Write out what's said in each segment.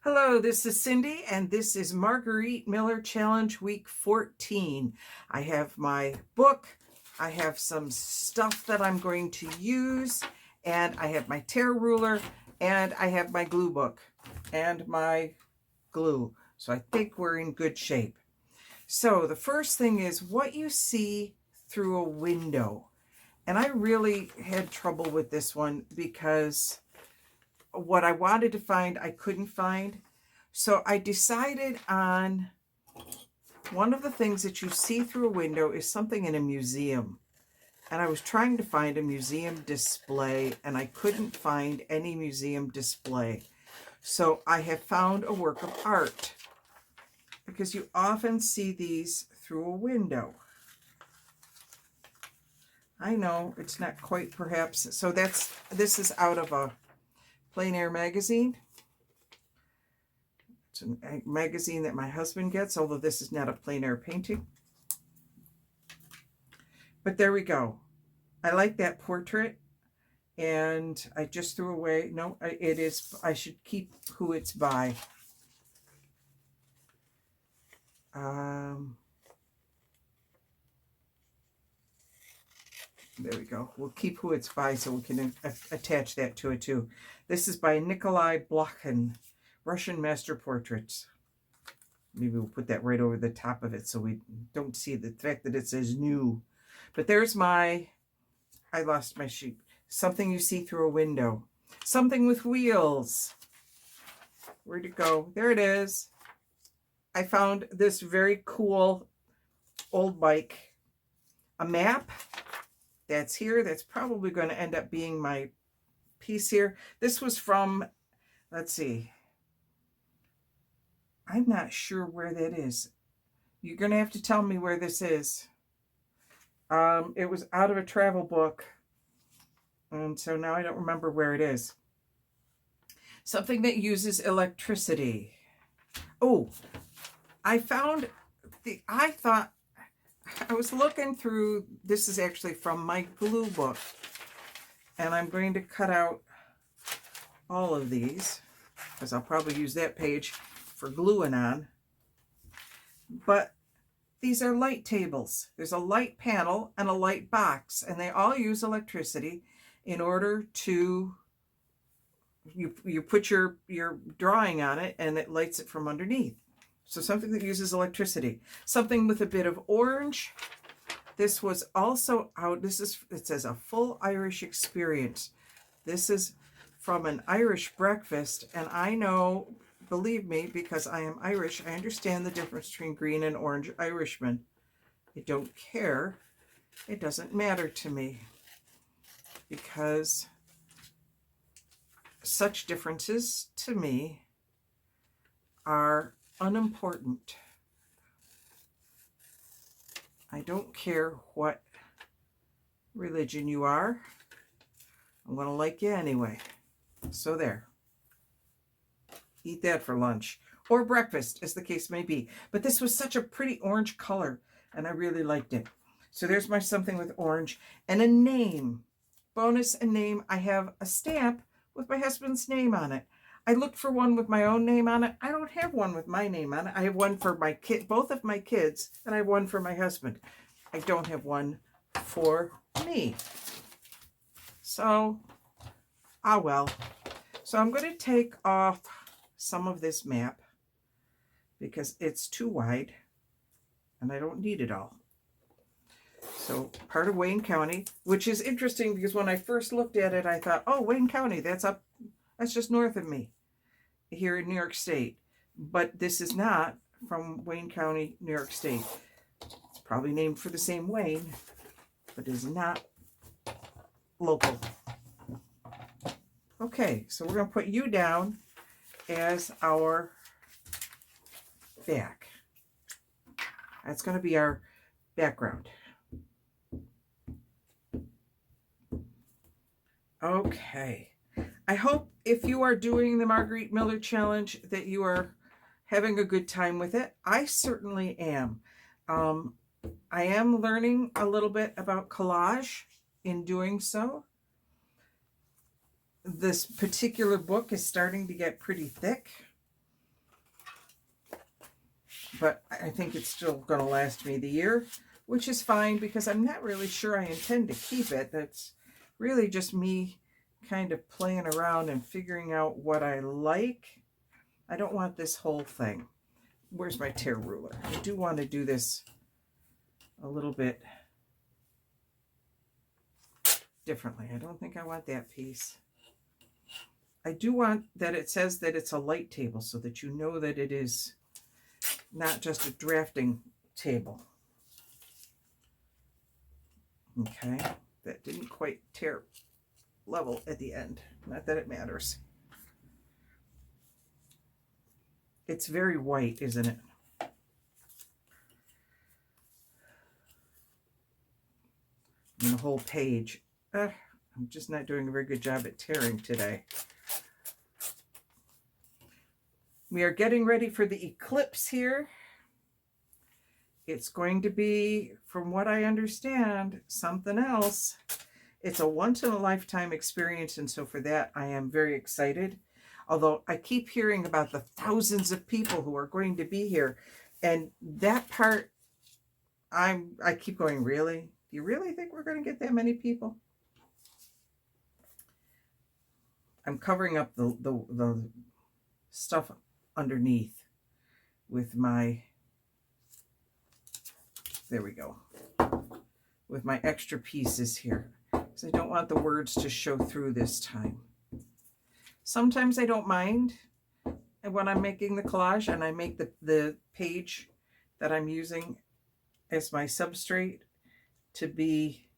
Hello, this is Cindy, and this is Margarete Miller Challenge Week 14. I have my book, I have some stuff that I'm going to use, and I have my tear ruler, and I have my glue book and my glue. So I think we're in good shape. So the first thing is what you see through a window. And I really had trouble with this one because what I wanted to find, I couldn't find. So I decided on one of the things that you see through a window is something in a museum. And I was trying to find a museum display, and I couldn't find any museum display. So I have found a work of art, because you often see these through a window. I know it's not quite perhaps. So this is out of a Plein Air magazine. It's a magazine that my husband gets, although this is not a plein air painting. But there we go. I like that portrait, and I just threw away. No, it is. I should keep who it's by. There we go. We'll keep who it's by so we can attach that to it too. This is by Nikolai Blokhin, Russian Master Portraits. Maybe we'll put that right over the top of it so we don't see the fact that it says new. But there's I lost my sheet. Something you see through a window. Something with wheels. Where'd it go? There it is. I found this very cool old bike. A map. That's here. That's probably going to end up being my piece here. This was from, let's see. I'm not sure where that is. You're going to have to tell me where this is. It was out of a travel book. And so now I don't remember where it is. Something that uses electricity. Oh, I found I was looking through, this is actually from my glue book. And I'm going to cut out all of these, because I'll probably use that page for gluing on. But these are light tables. There's a light panel and a light box, and they all use electricity in order to, you put your drawing on it and it lights it from underneath. So something that uses electricity. Something with a bit of orange. This was also out, it says a full Irish experience. This is from an Irish breakfast, and I know, believe me, because I am Irish, I understand the difference between green and orange Irishmen. I don't care. It doesn't matter to me, because such differences to me are unimportant. I don't care what religion you are. I'm going to like you anyway. So there. Eat that for lunch or breakfast, as the case may be. But this was such a pretty orange color, and I really liked it. So there's my something with orange. And a name. Bonus, a name. I have a stamp with my husband's name on it. I looked for one with my own name on it. I don't have one with my name on it. I have one for my kid, both of my kids, and I have one for my husband. I don't have one for me. So, well. So I'm going to take off some of this map because it's too wide and I don't need it all. So part of Wayne County, which is interesting because when I first looked at it, I thought, oh, Wayne County, that's just north of me here in New York State. But this is not from Wayne County, New York State. It's probably named for the same Wayne, but is not local. Okay, so we're going to put you down as our back. That's going to be our background. Okay. I hope if you are doing the Margarete Miller Challenge that you are having a good time with it. I certainly am. I am learning a little bit about collage in doing so. This particular book is starting to get pretty thick. but I think it's still going to last me the year, which is fine because I'm not really sure I intend to keep it. That's really just me kind of playing around and figuring out what I like. I don't want this whole thing. Where's my tear ruler? I do want to do this a little bit differently. I don't think I want that piece. I do want that it says that it's a light table so that you know that it is not just a drafting table. Okay, that didn't quite tear level at the end. Not that it matters. It's very white, isn't it? And the whole page. I'm just not doing a very good job at tearing today. We are getting ready for the eclipse here. It's going to be, from what I understand, something else. It's a once-in-a-lifetime experience, and so for that, I am very excited. Although I keep hearing about the thousands of people who are going to be here, and that part, I keep going, really? Do you really think we're going to get that many people? I'm covering up the stuff underneath with my, there we go, with my extra pieces here. So I don't want the words to show through this time. Sometimes I don't mind when I'm making the collage and I make the page that I'm using as my substrate to be,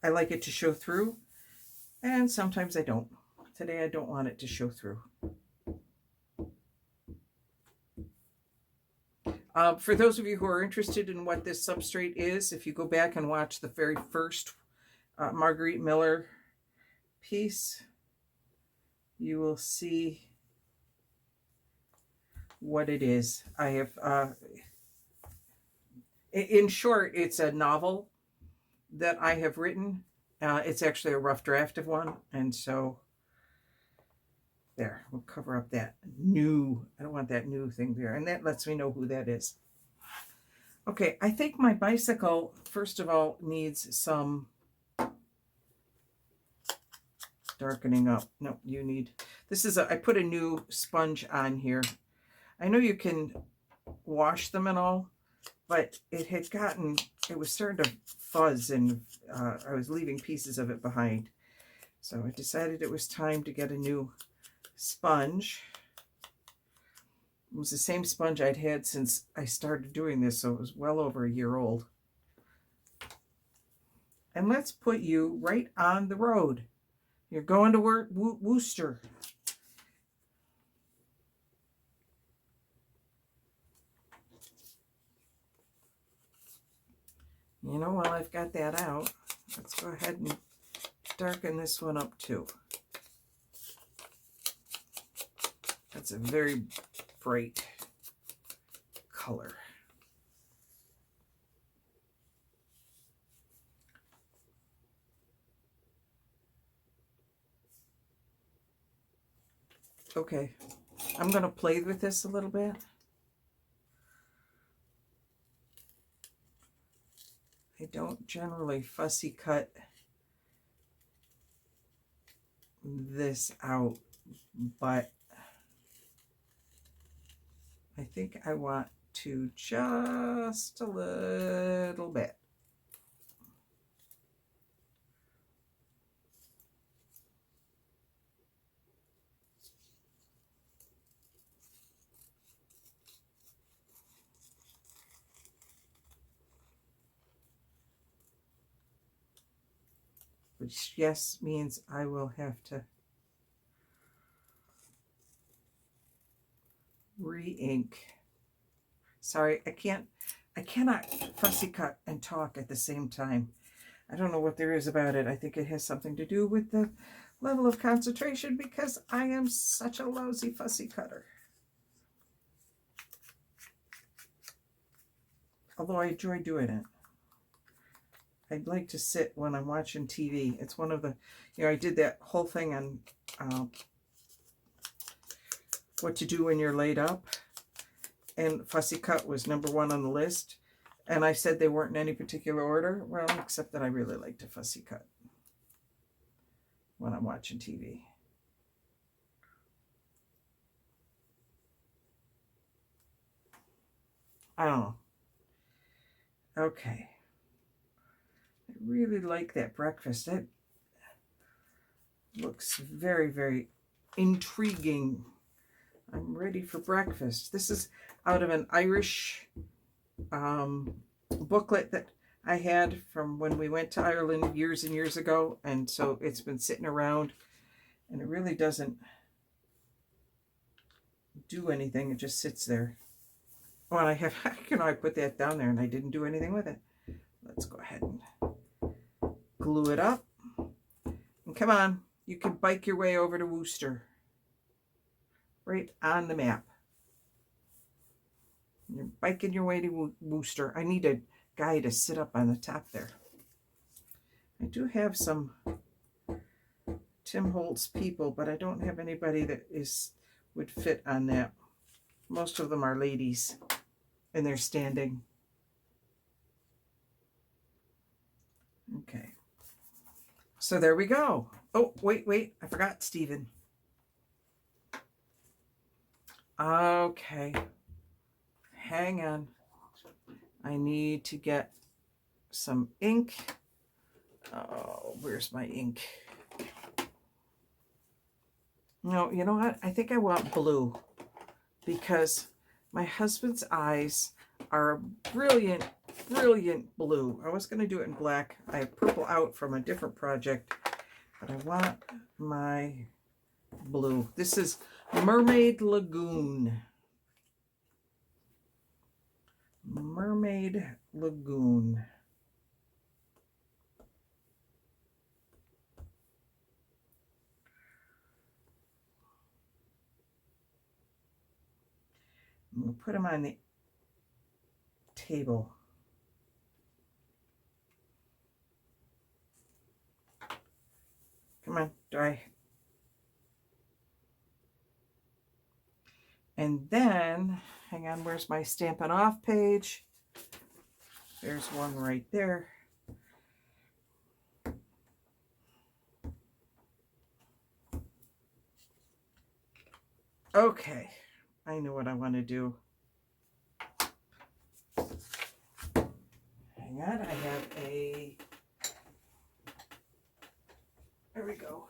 I like it to show through, and sometimes I don't. Today I don't want it to show through. For those of you who are interested in what this substrate is, if you go back and watch the very first Margarete Miller piece, you will see what it is. I have, in short, it's a novel that I have written. It's actually a rough draft of one, and so there, we'll cover up that new, I don't want that new thing there, and that lets me know who that is. Okay, I think my bicycle, first of all, needs some darkening up. No, you need, this is I put a new sponge on here. I know you can wash them and all, but it had gotten, it was starting to fuzz, and I was leaving pieces of it behind. So I decided it was time to get a new sponge. It was the same sponge I'd had since I started doing this, so it was well over a year old. And let's put you right on the road. You're going to work, Worcester. You know, while I've got that out, let's go ahead and darken this one up too. That's a very bright color. Okay, I'm going to play with this a little bit. I don't generally fussy cut this out, but I think I want to just a little bit. Which, yes, means I will have to re-ink. Sorry, I cannot fussy cut and talk at the same time. I don't know what there is about it. I think it has something to do with the level of concentration, because I am such a lousy fussy cutter. Although I enjoy doing it. I'd like to sit when I'm watching TV. It's one of the, you know, I did that whole thing on what to do when you're laid up. and Fussy Cut was #1 on the list. And I said they weren't in any particular order. Well, except that I really liked a Fussy Cut when I'm watching TV. I don't know. Okay. I really like that breakfast. It looks very, very intriguing. I'm ready for breakfast. This is out of an Irish booklet that I had from when we went to Ireland years and years ago. And so it's been sitting around and it really doesn't do anything. It just sits there. Oh, and I have, I put that down there and I didn't do anything with it. Let's go ahead and glue it up. And come on, you can bike your way over to Worcester. Right on the map. You're biking your way to Worcester. I need a guy to sit up on the top there. I do have some Tim Holtz people, but I don't have anybody that would fit on that. Most of them are ladies, and they're standing. Okay. So there we go. Oh, wait. I forgot Stephen. Okay. Hang on. I need to get some ink. Oh, where's my ink? No, you know what? I think I want blue because my husband's eyes are a brilliant, brilliant blue. I was going to do it in black. I have purple out from a different project, but I want my blue. This is Mermaid Lagoon. Mermaid Lagoon. I'm going to put them on the table. Come on, dry. And then, hang on, where's my Stampin' Off page? There's one right there. Okay, I know what I want to do. Hang on, I have a, there we go.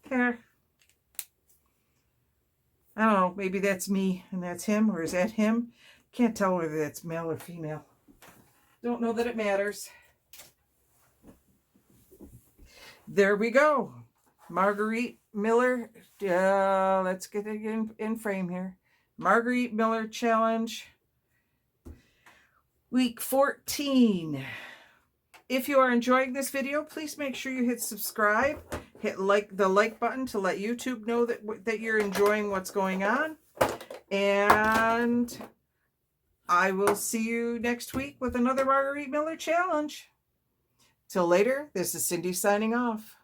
There. I don't know, maybe that's me and that's him, or is that him? Can't tell whether that's male or female. Don't know that it matters. There we go. Margarete Miller. Let's get it in frame here. Margarete Miller Challenge. Week 14. If you are enjoying this video, please make sure you hit subscribe. Hit the like button to let YouTube know that you're enjoying what's going on. And I will see you next week with another Margarete Miller Challenge. Till later, this is Cindy signing off.